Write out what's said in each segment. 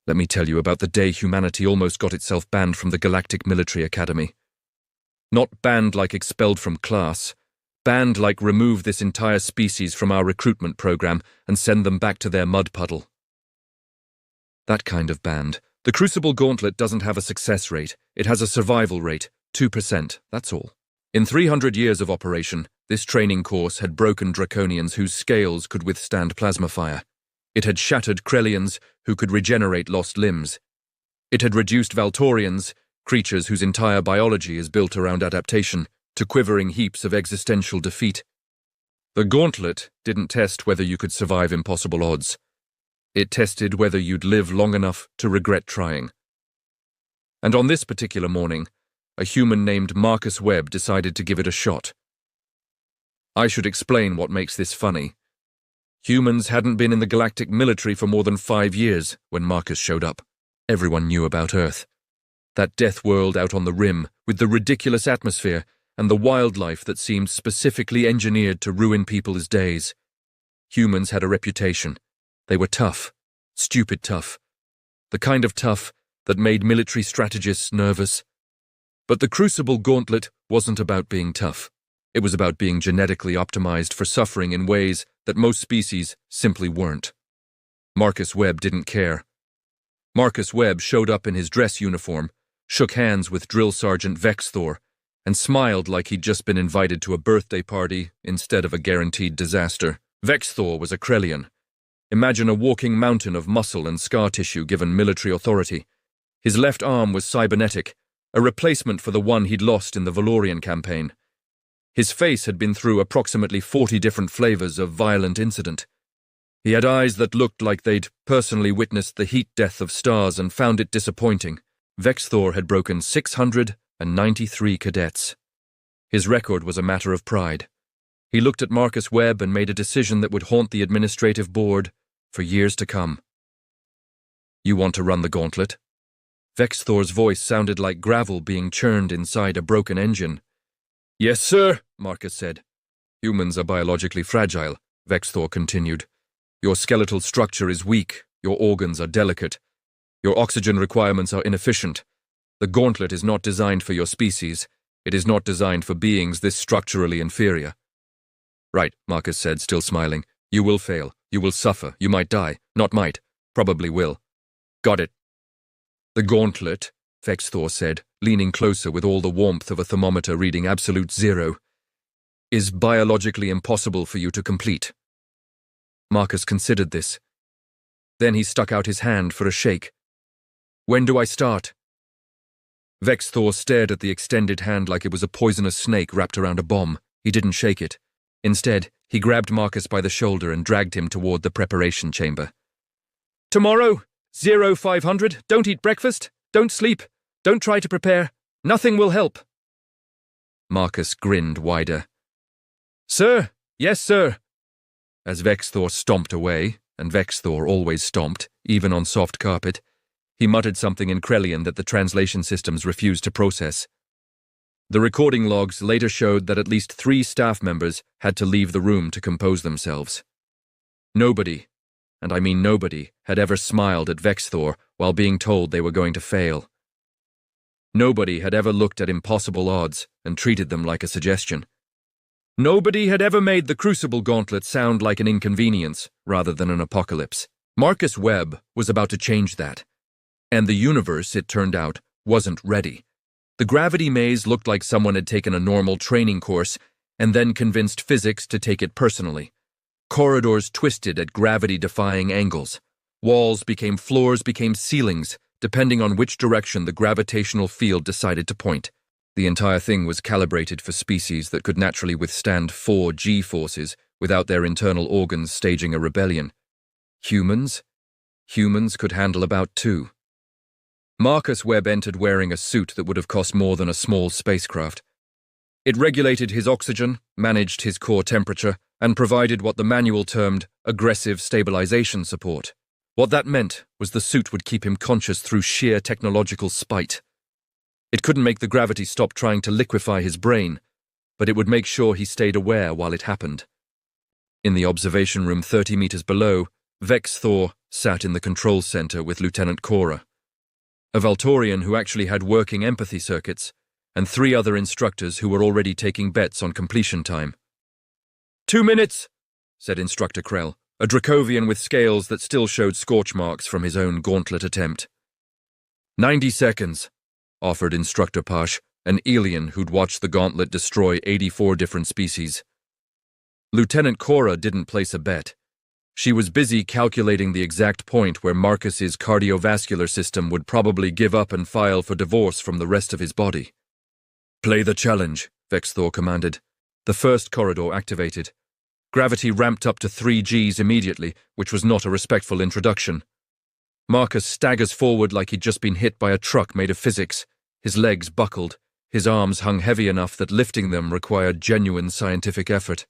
Let me tell you about the day humanity almost got itself banned from the Galactic Military Academy. Not banned like expelled from class, banned like remove this entire species from our recruitment program and send them back to their mud puddle. That kind of banned. The Crucible Gauntlet doesn't have a success rate, it has a survival rate, 2%, that's all. In 300 years of operation, this training course had broken Draconians whose scales could withstand plasma fire. It had shattered Krellians who could regenerate lost limbs. It had reduced Valtorians, creatures whose entire biology is built around adaptation, to quivering heaps of existential defeat. The Gauntlet didn't test whether you could survive impossible odds. It tested whether you'd live long enough to regret trying. And on this particular morning, a human named Marcus Webb decided to give it a shot. I should explain what makes this funny. Humans hadn't been in the galactic military for more than 5 years when Marcus showed up. Everyone knew about Earth. That death world out on the rim, with the ridiculous atmosphere and the wildlife that seemed specifically engineered to ruin people's days. Humans had a reputation. They were tough, stupid tough. The kind of tough that made military strategists nervous. But the Crucible Gauntlet wasn't about being tough. It was about being genetically optimized for suffering in ways that most species simply weren't. Marcus Webb didn't care. Marcus Webb showed up in his dress uniform, shook hands with Drill Sergeant Vexthor, and smiled like he'd just been invited to a birthday party instead of a guaranteed disaster. Vexthor was a Krellian. Imagine a walking mountain of muscle and scar tissue given military authority. His left arm was cybernetic, a replacement for the one he'd lost in the Valorian campaign. His face had been through approximately 40 different flavors of violent incident. He had eyes that looked like they'd personally witnessed the heat death of stars and found it disappointing. Vexthor had broken 693 cadets. His record was a matter of pride. He looked at Marcus Webb and made a decision that would haunt the administrative board for years to come. You want to run the gauntlet? Vexthor's voice sounded like gravel being churned inside a broken engine. Yes, sir, Marcus said. Humans are biologically fragile, Vexthor continued. Your skeletal structure is weak, your organs are delicate. Your oxygen requirements are inefficient. The gauntlet is not designed for your species. It is not designed for beings this structurally inferior. Right, Marcus said, still smiling. You will fail. You will suffer. You might die. Not might. Probably will. Got it. The gauntlet, Vexthor said, leaning closer with all the warmth of a thermometer reading absolute 0, is biologically impossible for you to complete. Marcus considered this. Then he stuck out his hand for a shake. When do I start? Vexthor stared at the extended hand like it was a poisonous snake wrapped around a bomb. He didn't shake it. Instead, he grabbed Marcus by the shoulder and dragged him toward the preparation chamber. Tomorrow, 0500, don't eat breakfast, don't sleep, don't try to prepare, nothing will help. Marcus grinned wider. Sir, yes, sir. As Vexthor stomped away, and Vexthor always stomped, even on soft carpet, he muttered something in Krellian that the translation systems refused to process. The recording logs later showed that at least 3 staff members had to leave the room to compose themselves. Nobody, and I mean nobody, had ever smiled at Vexthor while being told they were going to fail. Nobody had ever looked at impossible odds and treated them like a suggestion. Nobody had ever made the Crucible Gauntlet sound like an inconvenience rather than an apocalypse. Marcus Webb was about to change that. And the universe, it turned out, wasn't ready. The gravity maze looked like someone had taken a normal training course and then convinced physics to take it personally. Corridors twisted at gravity-defying angles. Walls became floors, became ceilings, depending on which direction the gravitational field decided to point. The entire thing was calibrated for species that could naturally withstand 4 G-forces without their internal organs staging a rebellion. Humans? Humans could handle about 2. Marcus Webb entered wearing a suit that would have cost more than a small spacecraft. It regulated his oxygen, managed his core temperature, and provided what the manual termed aggressive stabilization support. What that meant was the suit would keep him conscious through sheer technological spite. It couldn't make the gravity stop trying to liquefy his brain, but it would make sure he stayed aware while it happened. In the observation room 30 meters below, Vex Thor sat in the control center with Lieutenant Cora, a Valtorian who actually had working empathy circuits, and 3 other instructors who were already taking bets on completion time. 2 minutes, said Instructor Krell, a Dracovian with scales that still showed scorch marks from his own Gauntlet attempt. 90 seconds, offered Instructor Pash, an alien who'd watched the Gauntlet destroy 84 different species. Lieutenant Cora didn't place a bet. She was busy calculating the exact point where Marcus's cardiovascular system would probably give up and file for divorce from the rest of his body. Play the challenge, Vex Thor commanded. The first corridor activated. Gravity ramped up to 3 Gs immediately, which was not a respectful introduction. Marcus staggers forward like he'd just been hit by a truck made of physics. His legs buckled. His arms hung heavy enough that lifting them required genuine scientific effort.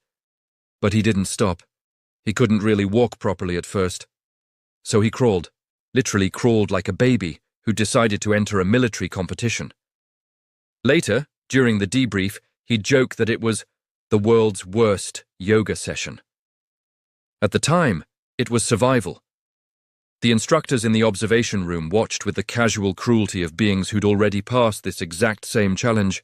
But he didn't stop. He couldn't really walk properly at first. So he crawled, literally crawled like a baby who decided to enter a military competition. Later, during the debrief, he'd joke that it was the world's worst yoga session. At the time, it was survival. The instructors in the observation room watched with the casual cruelty of beings who'd already passed this exact same challenge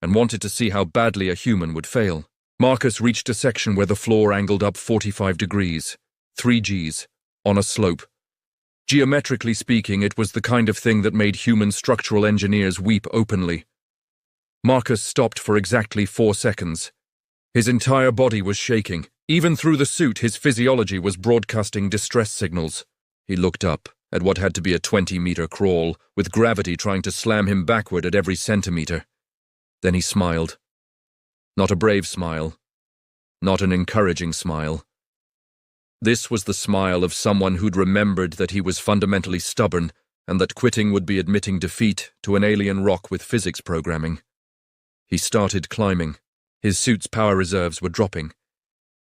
and wanted to see how badly a human would fail. Marcus reached a section where the floor angled up 45 degrees, 3 Gs, on a slope. Geometrically speaking, it was the kind of thing that made human structural engineers weep openly. Marcus stopped for exactly 4 seconds. His entire body was shaking. Even through the suit, his physiology was broadcasting distress signals. He looked up at what had to be a 20-meter crawl, with gravity trying to slam him backward at every centimeter. Then he smiled. Not a brave smile. Not an encouraging smile. This was the smile of someone who'd remembered that he was fundamentally stubborn and that quitting would be admitting defeat to an alien rock with physics programming. He started climbing. His suit's power reserves were dropping.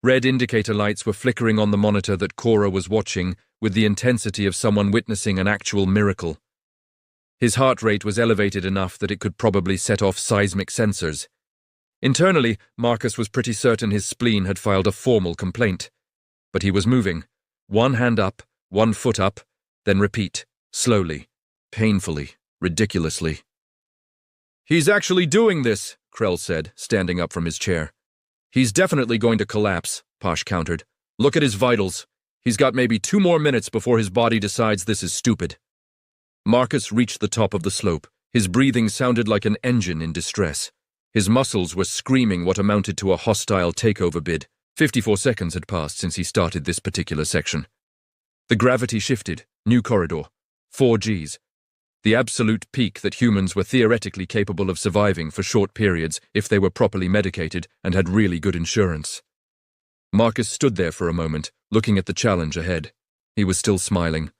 Red indicator lights were flickering on the monitor that Cora was watching with the intensity of someone witnessing an actual miracle. His heart rate was elevated enough that it could probably set off seismic sensors. Internally, Marcus was pretty certain his spleen had filed a formal complaint. But he was moving. 1 hand up, 1 foot up, then repeat, slowly, painfully, ridiculously. He's actually doing this, Krell said, standing up from his chair. He's definitely going to collapse, Posh countered. Look at his vitals. He's got maybe 2 more minutes before his body decides this is stupid. Marcus reached the top of the slope. His breathing sounded like an engine in distress. His muscles were screaming what amounted to a hostile takeover bid. 54 seconds had passed since he started this particular section. The gravity shifted. New corridor. 4 Gs. The absolute peak that humans were theoretically capable of surviving for short periods if they were properly medicated and had really good insurance. Marcus stood there for a moment, looking at the challenge ahead. He was still smiling.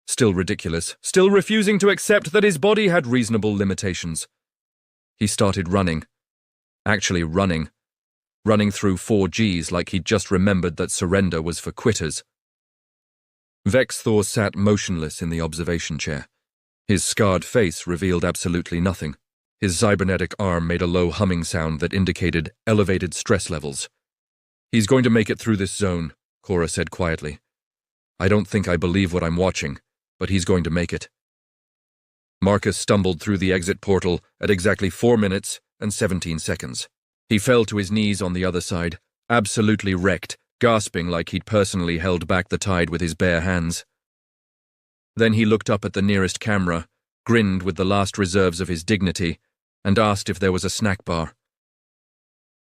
Still ridiculous. Still refusing to accept that his body had reasonable limitations. He started running. Actually running. Running through 4 Gs like he'd just remembered that surrender was for quitters. Vex Thor sat motionless in the observation chair. His scarred face revealed absolutely nothing. His cybernetic arm made a low humming sound that indicated elevated stress levels. He's going to make it through this zone, Cora said quietly. I don't think I believe what I'm watching, but he's going to make it. Marcus stumbled through the exit portal at exactly 4 minutes and 17 seconds. He fell to his knees on the other side, absolutely wrecked, gasping like he'd personally held back the tide with his bare hands. Then he looked up at the nearest camera, grinned with the last reserves of his dignity, and asked if there was a snack bar.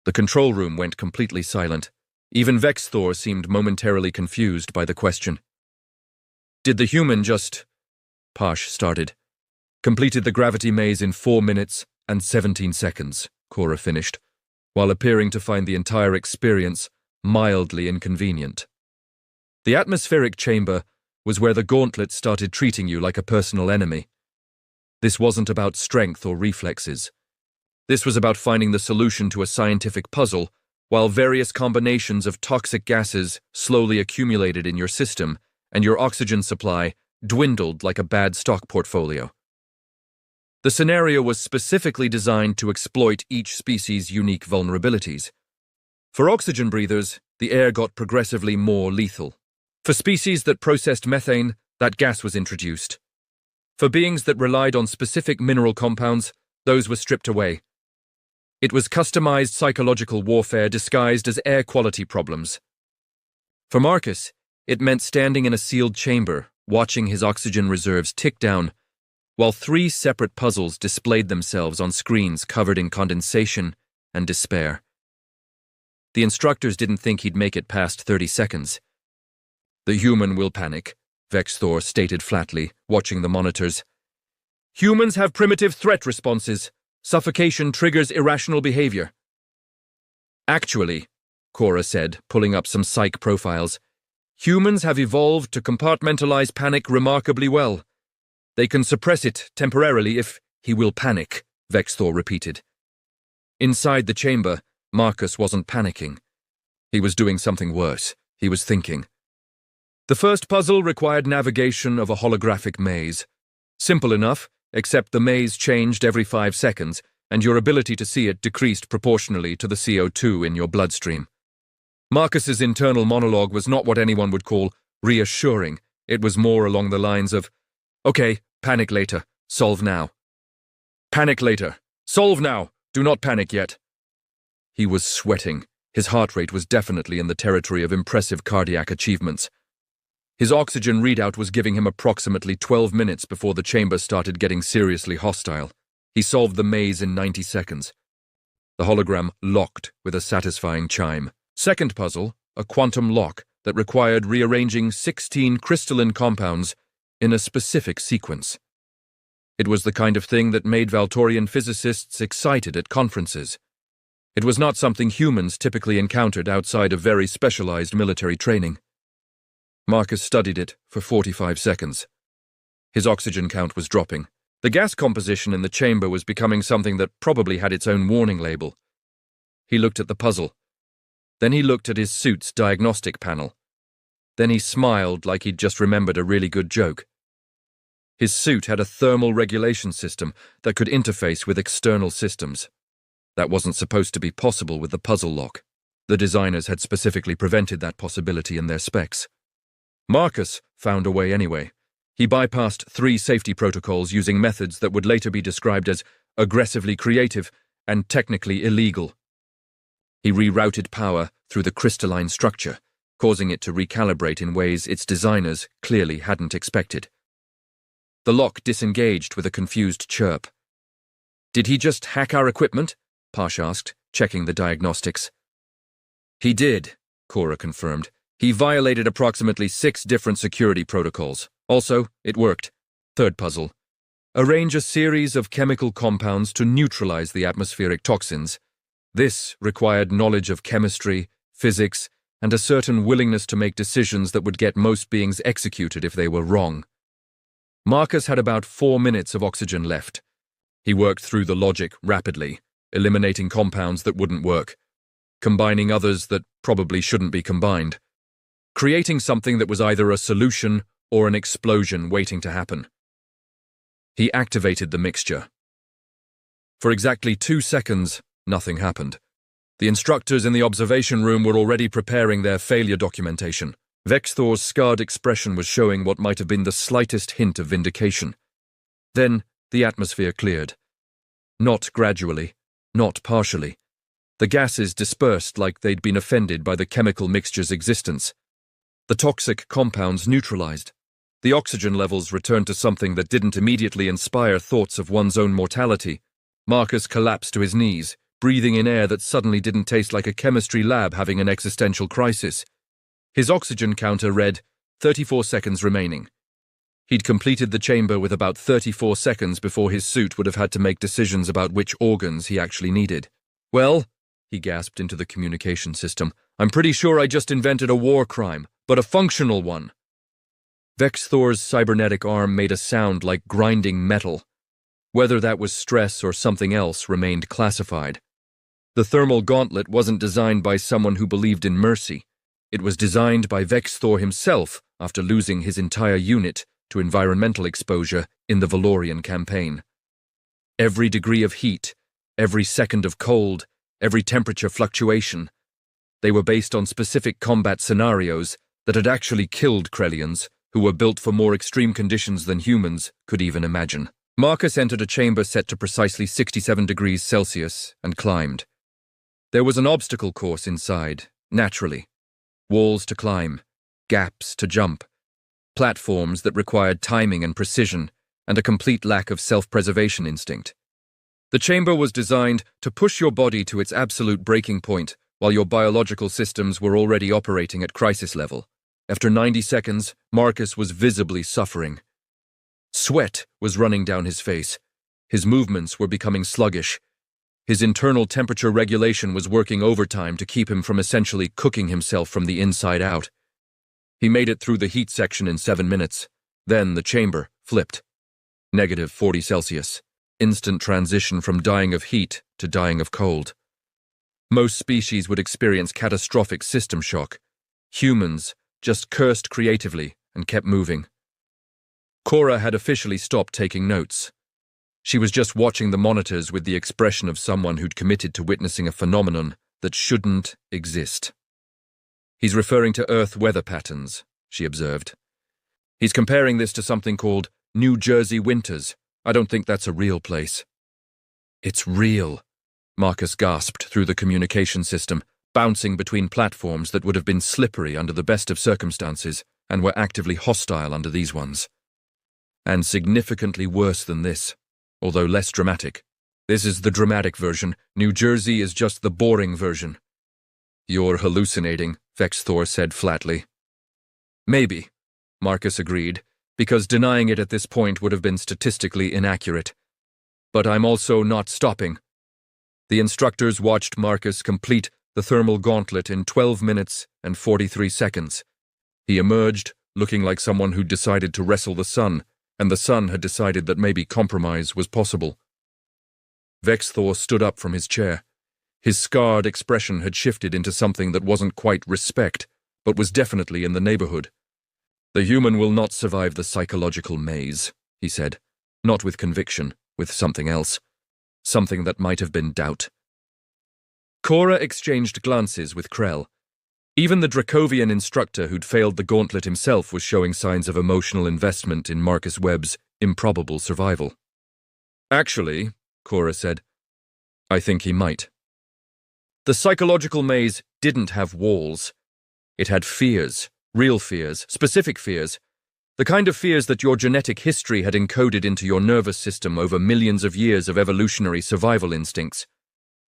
The control room went completely silent. Even Vex Thor seemed momentarily confused by the question. Did the human just... Posh started. Completed the gravity maze in 4 minutes and 17 seconds, Cora finished, while appearing to find the entire experience mildly inconvenient. The atmospheric chamber was where the Gauntlet started treating you like a personal enemy. This wasn't about strength or reflexes. This was about finding the solution to a scientific puzzle, while various combinations of toxic gases slowly accumulated in your system and your oxygen supply dwindled like a bad stock portfolio. The scenario was specifically designed to exploit each species' unique vulnerabilities. For oxygen breathers, the air got progressively more lethal. For species that processed methane, that gas was introduced. For beings that relied on specific mineral compounds, those were stripped away. It was customized psychological warfare disguised as air quality problems. For Marcus, it meant standing in a sealed chamber, watching his oxygen reserves tick down, while 3 separate puzzles displayed themselves on screens covered in condensation and despair. The instructors didn't think he'd make it past 30 seconds. "The human will panic," Vexthor stated flatly, watching the monitors. "Humans have primitive threat responses. Suffocation triggers irrational behavior." "Actually," Cora said, pulling up some psych profiles, "humans have evolved to compartmentalize panic remarkably well. They can suppress it temporarily if he will panic," Vexthor repeated. Inside the chamber, Marcus wasn't panicking. He was doing something worse. He was thinking. The first puzzle required navigation of a holographic maze. Simple enough, except the maze changed every 5 seconds, and your ability to see it decreased proportionally to the CO2 in your bloodstream. Marcus's internal monologue was not what anyone would call reassuring. It was more along the lines of, "Okay, panic later, solve now. Panic later, solve now, do not panic yet." He was sweating. His heart rate was definitely in the territory of impressive cardiac achievements. His oxygen readout was giving him approximately 12 minutes before the chamber started getting seriously hostile. He solved the maze in 90 seconds. The hologram locked with a satisfying chime. Second puzzle, a quantum lock that required rearranging 16 crystalline compounds in a specific sequence. It was the kind of thing that made Valtorian physicists excited at conferences. It was not something humans typically encountered outside of very specialized military training. Marcus studied it for 45 seconds. His oxygen count was dropping. The gas composition in the chamber was becoming something that probably had its own warning label. He looked at the puzzle. Then he looked at his suit's diagnostic panel. Then he smiled like he'd just remembered a really good joke. His suit had a thermal regulation system that could interface with external systems. That wasn't supposed to be possible with the puzzle lock. The designers had specifically prevented that possibility in their specs. Marcus found a way anyway. He bypassed 3 safety protocols using methods that would later be described as aggressively creative and technically illegal. He rerouted power through the crystalline structure, causing it to recalibrate in ways its designers clearly hadn't expected. The lock disengaged with a confused chirp. "Did he just hack our equipment?" Pash asked, checking the diagnostics. "He did," Cora confirmed. "He violated approximately 6 different security protocols. Also, it worked." Third puzzle. Arrange a series of chemical compounds to neutralize the atmospheric toxins. This required knowledge of chemistry, physics, and a certain willingness to make decisions that would get most beings executed if they were wrong. Marcus had about 4 minutes of oxygen left. He worked through the logic rapidly, eliminating compounds that wouldn't work, combining others that probably shouldn't be combined, creating something that was either a solution or an explosion waiting to happen. He activated the mixture. For exactly 2 seconds, nothing happened. The instructors in the observation room were already preparing their failure documentation. Vexthor's scarred expression was showing what might have been the slightest hint of vindication. Then the atmosphere cleared. Not gradually, not partially. The gases dispersed like they'd been offended by the chemical mixture's existence. The toxic compounds neutralized. The oxygen levels returned to something that didn't immediately inspire thoughts of one's own mortality. Marcus collapsed to his knees, breathing in air that suddenly didn't taste like a chemistry lab having an existential crisis. His oxygen counter read 34 seconds remaining. He'd completed the chamber with about 34 seconds before his suit would have had to make decisions about which organs he actually needed. "Well," he gasped into the communication system, "I'm pretty sure I just invented a war crime, but a functional one." Vexthor's cybernetic arm made a sound like grinding metal. Whether that was stress or something else remained classified. The thermal gauntlet wasn't designed by someone who believed in mercy. It was designed by Vexthor himself after losing his entire unit to environmental exposure in the Valorian campaign. Every degree of heat, every second of cold, every temperature fluctuation. They were based on specific combat scenarios, that had actually killed Krellians, who were built for more extreme conditions than humans could even imagine. Marcus entered a chamber set to precisely 67 degrees Celsius and climbed. There was an obstacle course inside, naturally. Walls to climb, gaps to jump, platforms that required timing and precision, and a complete lack of self-preservation instinct. The chamber was designed to push your body to its absolute breaking point while your biological systems were already operating at crisis level. After 90 seconds, Marcus was visibly suffering. Sweat was running down his face. His movements were becoming sluggish. His internal temperature regulation was working overtime to keep him from essentially cooking himself from the inside out. He made it through the heat section in 7 minutes. Then the chamber flipped. Negative 40 Celsius. Instant transition from dying of heat to dying of cold. Most species would experience catastrophic system shock. Humans just cursed creatively and kept moving. Cora had officially stopped taking notes. She was just watching the monitors with the expression of someone who'd committed to witnessing a phenomenon that shouldn't exist. He's referring to Earth weather patterns, she observed. He's comparing this to something called New Jersey winters. I don't think that's a real place. It's real, Marcus gasped through the communication system, bouncing between platforms that would have been slippery under the best of circumstances and were actively hostile under these ones. And significantly worse than this, although less dramatic. This is the dramatic version. New Jersey is just the boring version. You're hallucinating, Vexthor said flatly. Maybe, Marcus agreed, because denying it at this point would have been statistically inaccurate. But I'm also not stopping. The instructors watched Marcus complete the thermal gauntlet in 12 minutes and 43 seconds. He emerged, looking like someone who'd decided to wrestle the sun, and the sun had decided that maybe compromise was possible. Vexthor stood up from his chair. His scarred expression had shifted into something that wasn't quite respect, but was definitely in the neighborhood. The human will not survive the psychological maze, he said, not with conviction, with something else, something that might have been doubt. Cora exchanged glances with Krell. Even the Dracovian instructor who'd failed the gauntlet himself was showing signs of emotional investment in Marcus Webb's improbable survival. Actually, Cora said, I think he might. The psychological maze didn't have walls. It had fears. Real fears, specific fears, the kind of fears that your genetic history had encoded into your nervous system over millions of years of evolutionary survival instincts.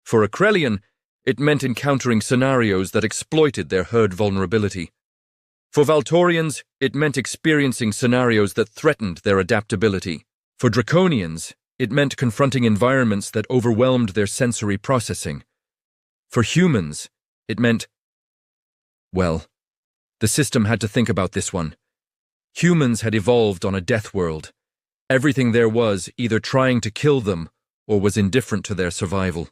For a Krellian, it meant encountering scenarios that exploited their herd vulnerability. For Valtorians, it meant experiencing scenarios that threatened their adaptability. For Draconians, it meant confronting environments that overwhelmed their sensory processing. For humans, it meant, well, the system had to think about this one. Humans had evolved on a death world. Everything there was either trying to kill them or was indifferent to their survival.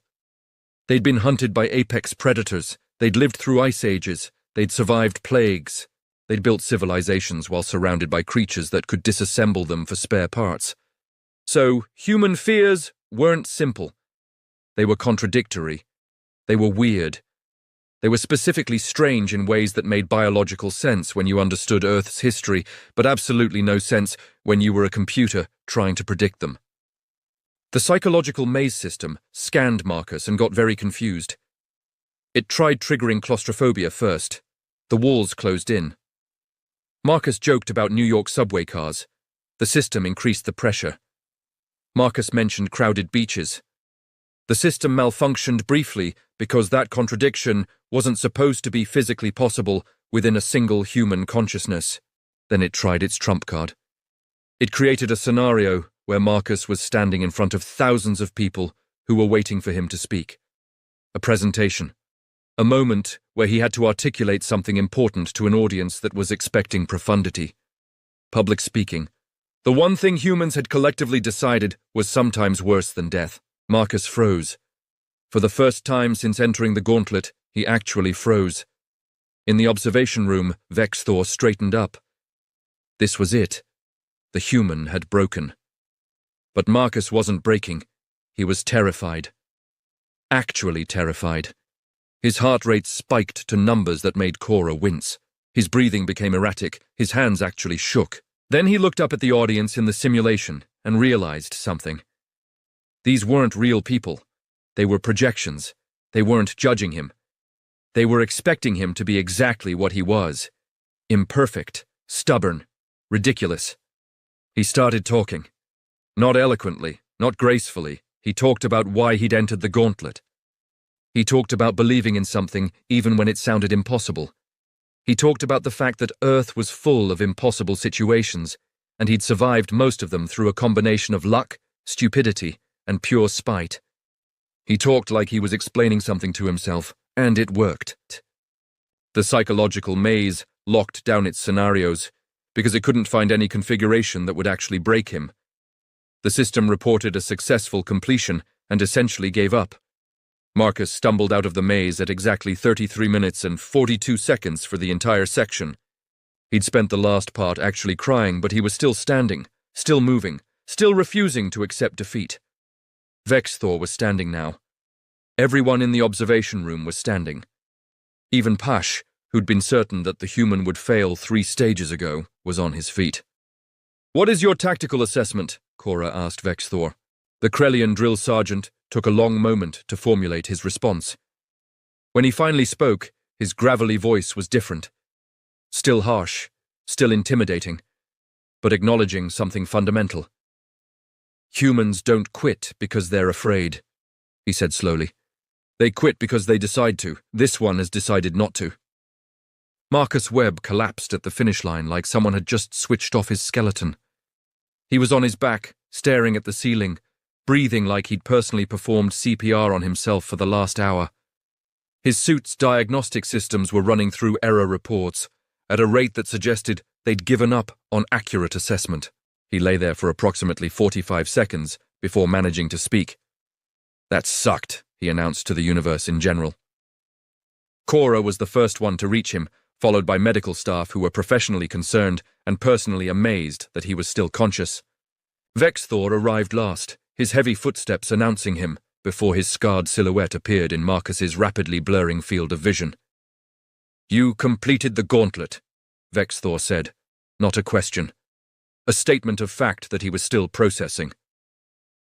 They'd been hunted by apex predators. They'd lived through ice ages. They'd survived plagues. They'd built civilizations while surrounded by creatures that could disassemble them for spare parts. So, human fears weren't simple. They were contradictory. They were weird. They were specifically strange in ways that made biological sense when you understood Earth's history, but absolutely no sense when you were a computer trying to predict them. The psychological maze system scanned Marcus and got very confused. It tried triggering claustrophobia first. The walls closed in. Marcus joked about New York subway cars. The system increased the pressure. Marcus mentioned crowded beaches. The system malfunctioned briefly because that contradiction wasn't supposed to be physically possible within a single human consciousness. Then it tried its trump card. It created a scenario where Marcus was standing in front of thousands of people who were waiting for him to speak. A presentation. A moment where he had to articulate something important to an audience that was expecting profundity. Public speaking. The one thing humans had collectively decided was sometimes worse than death. Marcus froze. For the first time since entering the gauntlet, he actually froze. In the observation room, Vexthor straightened up. This was it. The human had broken. But Marcus wasn't breaking. He was terrified. Actually terrified. His heart rate spiked to numbers that made Cora wince. His breathing became erratic, his hands actually shook. Then he looked up at the audience in the simulation and realized something. These weren't real people. They were projections. They weren't judging him. They were expecting him to be exactly what he was. Imperfect, stubborn, ridiculous. He started talking. Not eloquently, not gracefully. He talked about why he'd entered the Gauntlet. He talked about believing in something even when it sounded impossible. He talked about the fact that Earth was full of impossible situations, and he'd survived most of them through a combination of luck, stupidity, and pure spite. He talked like he was explaining something to himself, and it worked. The psychological maze locked down its scenarios because it couldn't find any configuration that would actually break him. The system reported a successful completion and essentially gave up. Marcus stumbled out of the maze at exactly 33 minutes and 42 seconds for the entire section. He'd spent the last part actually crying, but he was still standing, still moving, still refusing to accept defeat. Vexthor was standing now. Everyone in the observation room was standing. Even Pash, who'd been certain that the human would fail 3 stages ago, was on his feet. "What is your tactical assessment?" Cora asked Vexthor. The Krellian drill sergeant took a long moment to formulate his response. When he finally spoke, his gravelly voice was different. Still harsh, still intimidating, but acknowledging something fundamental. "Humans don't quit because they're afraid," he said slowly. "They quit because they decide to. This one has decided not to." Marcus Webb collapsed at the finish line like someone had just switched off his skeleton. He was on his back, staring at the ceiling, breathing like he'd personally performed CPR on himself for the last hour. His suit's diagnostic systems were running through error reports at a rate that suggested they'd given up on accurate assessment. He lay there for approximately 45 seconds before managing to speak. "That sucked," he announced to the universe in general. Cora was the first one to reach him, followed by medical staff who were professionally concerned and personally amazed that he was still conscious. Vexthor arrived last, his heavy footsteps announcing him before his scarred silhouette appeared in Marcus's rapidly blurring field of vision. "You completed the Gauntlet," Vexthor said, not a question. A statement of fact that he was still processing.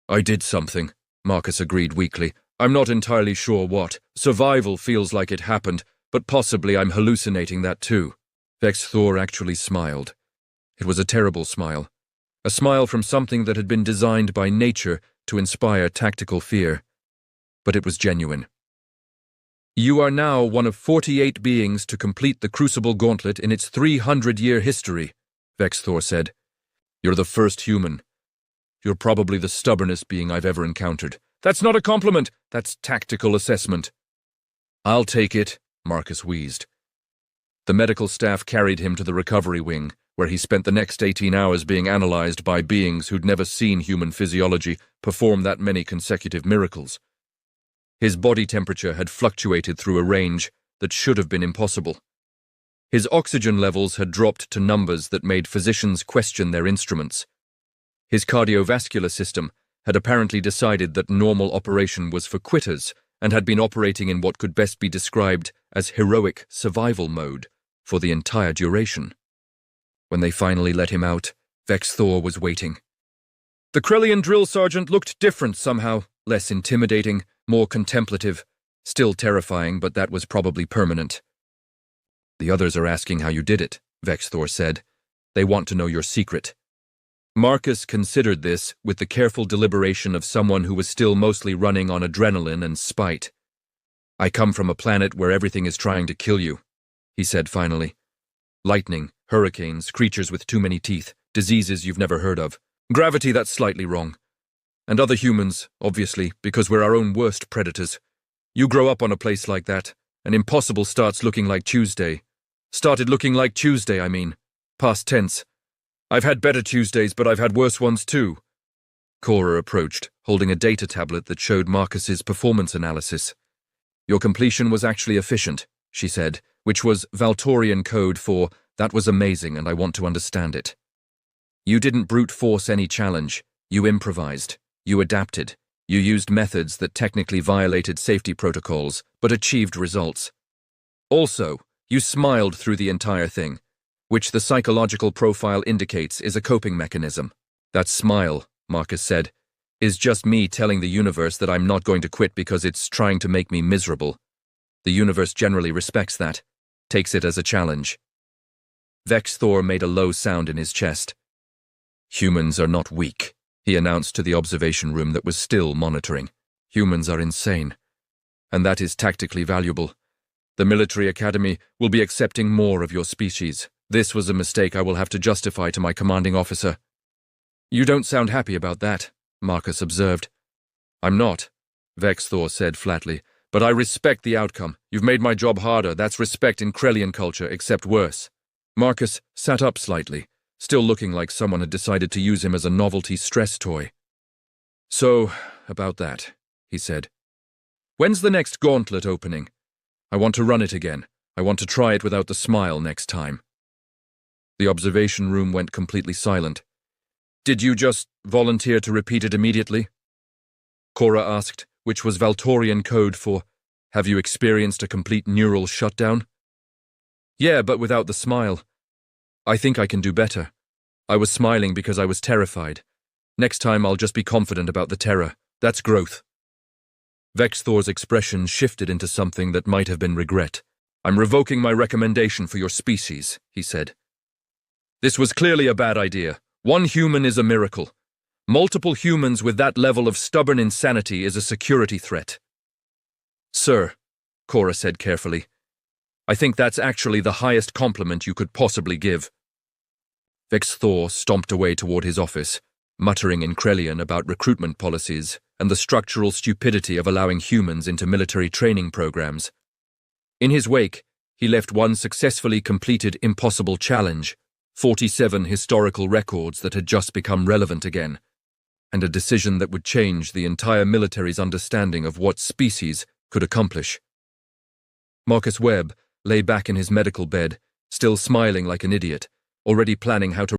"I did something," Marcus agreed weakly. "I'm not entirely sure what. Survival feels like it happened, but possibly I'm hallucinating that too." Vexthor actually smiled. It was a terrible smile. A smile from something that had been designed by nature to inspire tactical fear. But it was genuine. "You are now one of 48 beings to complete the Crucible Gauntlet in its 300-year history," Vexthor said. "You're the first human. You're probably the stubbornest being I've ever encountered." "That's not a compliment, that's tactical assessment." "I'll take it," Marcus wheezed. The medical staff carried him to the recovery wing, where he spent the next 18 hours being analyzed by beings who'd never seen human physiology perform that many consecutive miracles. His body temperature had fluctuated through a range that should have been impossible. His oxygen levels had dropped to numbers that made physicians question their instruments. His cardiovascular system had apparently decided that normal operation was for quitters and had been operating in what could best be described as heroic survival mode for the entire duration. When they finally let him out, Vexthor was waiting. The Krellian drill sergeant looked different somehow, less intimidating, more contemplative, still terrifying, but that was probably permanent. "The others are asking how you did it," Vexthor said. "They want to know your secret." Marcus considered this with the careful deliberation of someone who was still mostly running on adrenaline and spite. "I come from a planet where everything is trying to kill you," he said finally. "Lightning, hurricanes, creatures with too many teeth, diseases you've never heard of. Gravity that's slightly wrong. And other humans, obviously, because we're our own worst predators. You grow up on a place like that, and impossible starts looking like Tuesday. Started looking like Tuesday, I mean. Past tense. I've had better Tuesdays, but I've had worse ones too." Cora approached, holding a data tablet that showed Marcus's performance analysis. "Your completion was actually efficient," she said, which was Valtorian code for, "That was amazing and I want to understand it." "You didn't brute force any challenge. You improvised. You adapted. You used methods that technically violated safety protocols, but achieved results. Also, You smiled through the entire thing, which the psychological profile indicates is a coping mechanism. That smile, Marcus said, is just me telling the universe that I'm not going to quit because it's trying to make me miserable. The universe generally respects that, takes it as a challenge. Vex Thor made a low sound in his chest. Humans are not weak, he announced to the observation room that was still monitoring. Humans are insane, and that is tactically valuable. The military academy will be accepting more of your species. This was a mistake I will have to justify to my commanding officer. You don't sound happy about that, Marcus observed. I'm not, Vex Thor said flatly, but I respect the outcome. You've made my job harder. That's respect in Krellian culture, except worse. Marcus sat up slightly, still looking like someone had decided to use him as a novelty stress toy. So, about that, he said. When's the next Gauntlet opening? I want to run it again. I want to try it without the smile next time. The observation room went completely silent. Did you just volunteer to repeat it immediately? Cora asked, which was Valtorian code for, have you experienced a complete neural shutdown? Yeah, but without the smile. I think I can do better. I was smiling because I was terrified. Next time I'll just be confident about the terror. That's growth. Vex Thor's expression shifted into something that might have been regret. I'm revoking my recommendation for your species, he said. This was clearly a bad idea. One human is a miracle. Multiple humans with that level of stubborn insanity is a security threat. Sir, Cora said carefully, I think that's actually the highest compliment you could possibly give. Vex Thor stomped away toward his office, muttering in Krellian about recruitment policies and the structural stupidity of allowing humans into military training programs. In his wake, he left one successfully completed impossible challenge, 47 historical records that had just become relevant again, and a decision that would change the entire military's understanding of what species could accomplish. Marcus Webb lay back in his medical bed, still smiling like an idiot, already planning how to